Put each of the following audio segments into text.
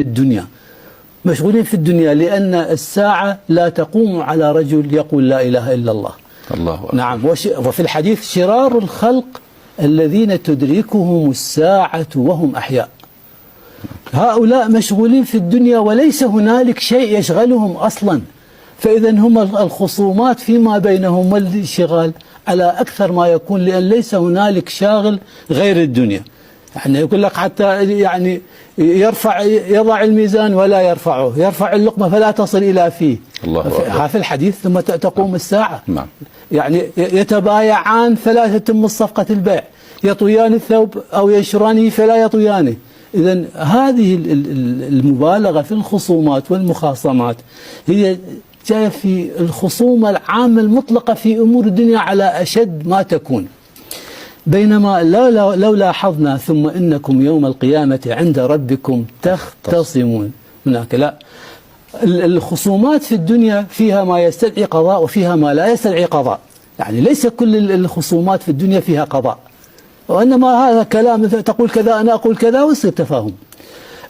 الدنيا، مشغولين في الدنيا، لأن الساعة لا تقوم على رجل يقول لا إله إلا الله. الله أكبر. نعم. وفي الحديث شرار الخلق الذين تدركهم الساعة وهم أحياء. هؤلاء مشغولين في الدنيا وليس هنالك شيء يشغلهم أصلا، فإذا هم الخصومات فيما بينهم والانشغال على أكثر ما يكون، لأن ليس هنالك شاغل غير الدنيا. يعني يقول لك حتى يعني يضع الميزان ولا يرفعه، يرفع اللقمة فلا تصل إلى فيه. الله أكبر. في الحديث ثم تقوم الساعة. نعم. يعني يتبايعان فلا تتم صفقة البيع، يطويان الثوب أو ينشرانه فلا يطويانه. إذن هذه المبالغة في الخصومات والمخاصمات هي جاية في الخصومة العامة المطلقة في أمور الدنيا على أشد ما تكون. بينما لو لاحظنا ثم إنكم يوم القيامة عند ربكم تختصمون، هناك لا، الخصومات في الدنيا فيها ما يستدعي قضاء وفيها ما لا يستدعي قضاء. يعني ليس كل الخصومات في الدنيا فيها قضاء، وإنما هذا كلام تقول كذا أنا أقول كذا ويصير تفاهم.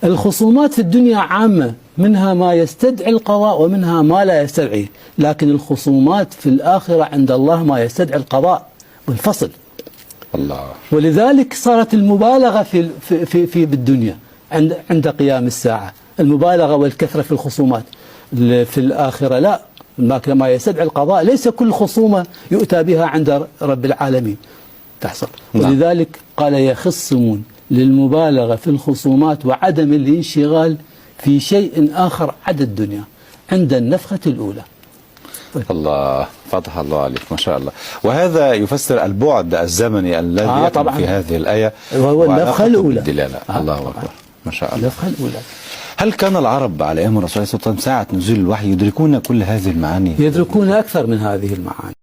الخصومات في الدنيا عامة، منها ما يستدعي القضاء ومنها ما لا يستدعي، لكن الخصومات في الآخرة عند الله ما يستدعي القضاء والفصل. الله. ولذلك صارت المبالغة في بالدنيا عند قيام الساعة، المبالغة والكثرة في الخصومات. في الآخرة لا، ما يستدعي القضاء ليس كل خصومة يؤتى بها عند رب العالمين تحصل. ولذلك قال يخصمون للمبالغة في الخصومات وعدم الانشغال في شيء آخر عدا الدنيا عند النفخة الأولى. الله، فتح الله عليك، ما شاء الله. وهذا يفسر البعد الزمني الذي يكون في هذه الآية، وهو النفخة الأولى. الله أكبر، ما شاء الله. النفخة الأولى. هل كان العرب على أيام الرسول صلى الله عليه وسلم ساعة نزول الوحي يدركون كل هذه المعاني؟ يدركون أكثر من هذه المعاني.